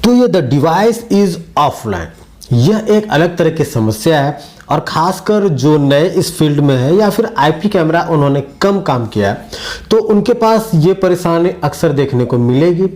तो ये the device is offline, यह एक अलग तरह की समस्या है और खासकर जो नए इस फील्ड में है या फिर आईपी कैमरा उन्होंने कम काम किया है तो उनके पास ये परेशानी अक्सर देखने को मिलेगी।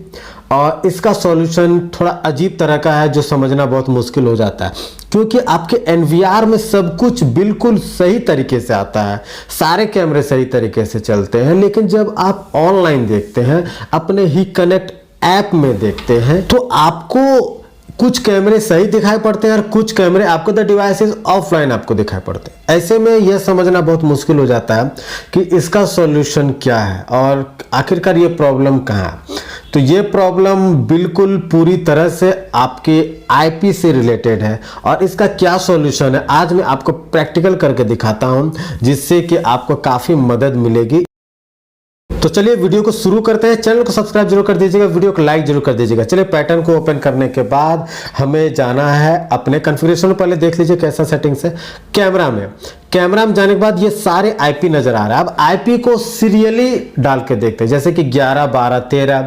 और इसका सॉल्यूशन थोड़ा अजीब तरह का है जो समझना बहुत मुश्किल हो जाता है, क्योंकि आपके एनवीआर में सब कुछ बिल्कुल सही तरीके से आता है, सारे कैमरे सही तरीके से चलते हैं, लेकिन जब आप ऑनलाइन देखते हैं, अपने ही कनेक्ट ऐप में देखते हैं, तो आपको कुछ कैमरे सही दिखाई पड़ते हैं और कुछ कैमरे आपको द डिवाइसेस ऑफलाइन आपको दिखाई पड़ते हैं। ऐसे में यह समझना बहुत मुश्किल हो जाता है कि इसका सॉल्यूशन क्या है और आखिरकार ये प्रॉब्लम कहाँ है। तो ये प्रॉब्लम बिल्कुल पूरी तरह से आपके आईपी से रिलेटेड है और इसका क्या सॉल्यूशन है आज मैं आपको प्रैक्टिकल करके दिखाता हूं, जिससे कि आपको काफ़ी मदद मिलेगी। तो चलिए वीडियो को शुरू करते हैं। चैनल को सब्सक्राइब जरूर कर दीजिएगा, वीडियो को लाइक जरूर कर दीजिएगा। चलिए पैटर्न को ओपन करने के बाद हमें जाना है अपने कॉन्फ़िगरेशन। पहले देख लीजिए कैसा सेटिंग्स है। कैमरा में जाने के बाद ये सारे आईपी नजर आ रहा है। अब आईपी को सीरियली डाल के देखते हैं, जैसे कि 11, 12, 13,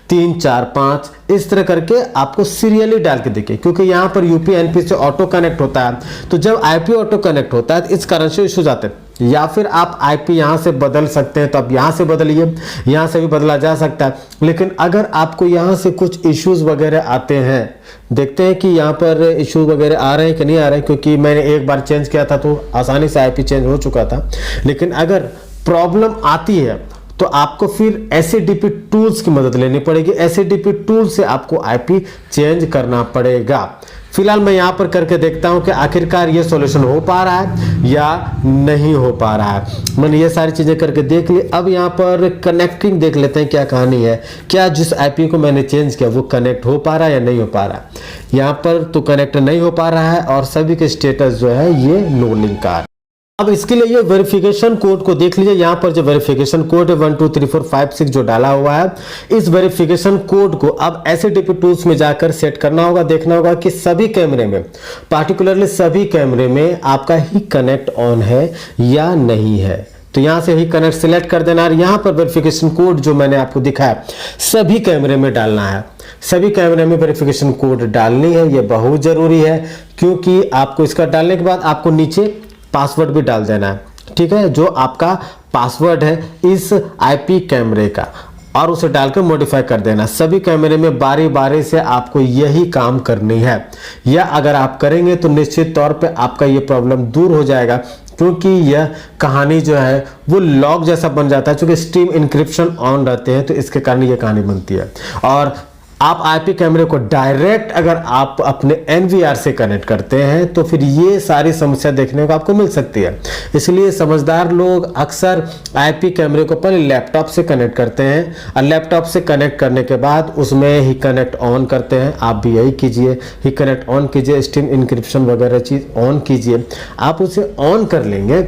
3, 4, 5 इस तरह करके आपको सीरियली डाल के देखिए, क्योंकि यहाँ पर यूपी एनपी से ऑटो कनेक्ट होता है। तो जब आईपी ऑटो कनेक्ट होता है तो इस कारण से इश्यूज आते हैं। या फिर आप आईपी यहाँ से बदल सकते हैं, तो आप यहाँ से बदलिए, यहाँ से भी बदला जा सकता है। लेकिन अगर आपको यहाँ से कुछ इश्यूज वगैरह आते हैं, देखते हैं कि यहाँ पर इश्यूज वगैरह आ रहे हैं कि नहीं आ रहे हैं, क्योंकि मैंने एक बार चेंज किया था तो आसानी से आईपी चेंज हो चुका था। लेकिन अगर प्रॉब्लम आती है तो आपको फिर एसएडीपी टूल्स की मदद लेनी पड़ेगी। एसएडीपी टूल से आपको आईपी चेंज करना पड़ेगा। फिलहाल मैं यहाँ पर करके देखता हूँ कि आखिरकार ये सॉल्यूशन हो पा रहा है या नहीं हो पा रहा है। मैंने ये सारी चीज़ें करके देख ली। अब यहाँ पर कनेक्टिंग देख लेते हैं क्या कहानी है, क्या जिस आईपी को मैंने चेंज किया वो कनेक्ट हो पा रहा है या नहीं हो पा रहा है। यहाँ पर तो कनेक्ट नहीं हो पा रहा है और सभी के स्टेटस जो है ये नो लिंक का। अब इसके लिए ये वेरिफिकेशन कोड को देख लीजिए। यहाँ पर जो वेरिफिकेशन कोड है 1 2 3 4 5 6 जो डाला हुआ है, इस वेरिफिकेशन कोड को अब एसएडीपी टूल्स में जाकर सेट करना होगा। देखना होगा कि सभी कैमरे में, पार्टिकुलरली सभी कैमरे में आपका ही कनेक्ट ऑन है या नहीं है। तो यहाँ से ही कनेक्ट सिलेक्ट कर देना और यहाँ पर वेरिफिकेशन कोड जो मैंने आपको दिखाया सभी कैमरे में डालना है। सभी कैमरे में वेरिफिकेशन कोड डालनी है, ये बहुत जरूरी है, क्योंकि आपको इसका डालने के बाद आपको नीचे पासवर्ड भी डाल देना है, ठीक है, जो आपका पासवर्ड है इस आईपी कैमरे का, और उसे डालकर मॉडिफाई कर देना। सभी कैमरे में बारी बारी से आपको यही काम करनी है। या अगर आप करेंगे तो निश्चित तौर पे आपका ये प्रॉब्लम दूर हो जाएगा, क्योंकि यह कहानी जो है वो लॉक जैसा बन जाता है। क्योंकि स्ट्रीम इंक्रिप्शन ऑन रहते हैं तो इसके कारण ये कहानी बनती है। और आप आईपी कैमरे को डायरेक्ट अगर आप अपने एनवीआर से कनेक्ट करते हैं तो फिर ये सारी समस्या देखने को आपको मिल सकती है। इसलिए समझदार लोग अक्सर आईपी कैमरे को पहले लैपटॉप से कनेक्ट करते हैं और लैपटॉप से कनेक्ट करने के बाद उसमें ही कनेक्ट ऑन करते हैं। आप भी यही कीजिए, ही कनेक्ट ऑन कीजिए, स्ट्रीम इंक्रिप्शन वगैरह चीज़ ऑन कीजिए। आप उसे ऑन कर लेंगे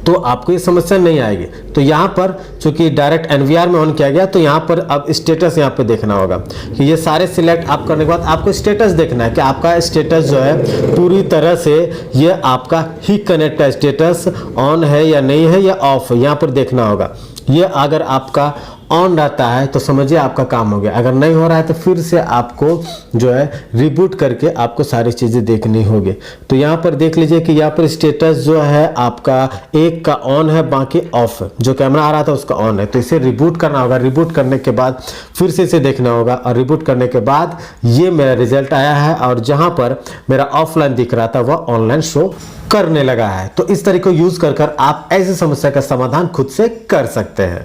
तो आपको ये समस्या नहीं आएगी। तो यहाँ पर चूंकि डायरेक्ट एनवीआर में ऑन किया गया तो यहाँ पर अब स्टेटस यहाँ पे देखना होगा कि ये सारे सिलेक्ट आप करने के बाद आपको स्टेटस देखना है कि आपका स्टेटस जो है पूरी तरह से ये आपका ही कनेक्ट का स्टेटस ऑन है या नहीं है या ऑफ है, यहाँ पर देखना होगा। ये अगर आपका ऑन रहता है तो समझिए आपका काम हो गया। अगर नहीं हो रहा है तो फिर से आपको जो है रिबूट करके आपको सारी चीज़ें देखनी होगी। तो यहाँ पर देख लीजिए कि यहाँ पर स्टेटस जो है आपका एक का ऑन है, बाकी ऑफ है। जो कैमरा आ रहा था उसका ऑन है, तो इसे रिबूट करना होगा। रिबूट करने के बाद फिर से इसे देखना होगा और रिबूट करने के बाद ये मेरा रिजल्ट आया है और जहाँ पर मेरा ऑफलाइन दिख रहा था वह ऑनलाइन शो करने लगा है। तो इस तरीके को यूज कर आप ऐसी समस्या का समाधान खुद से कर सकते हैं।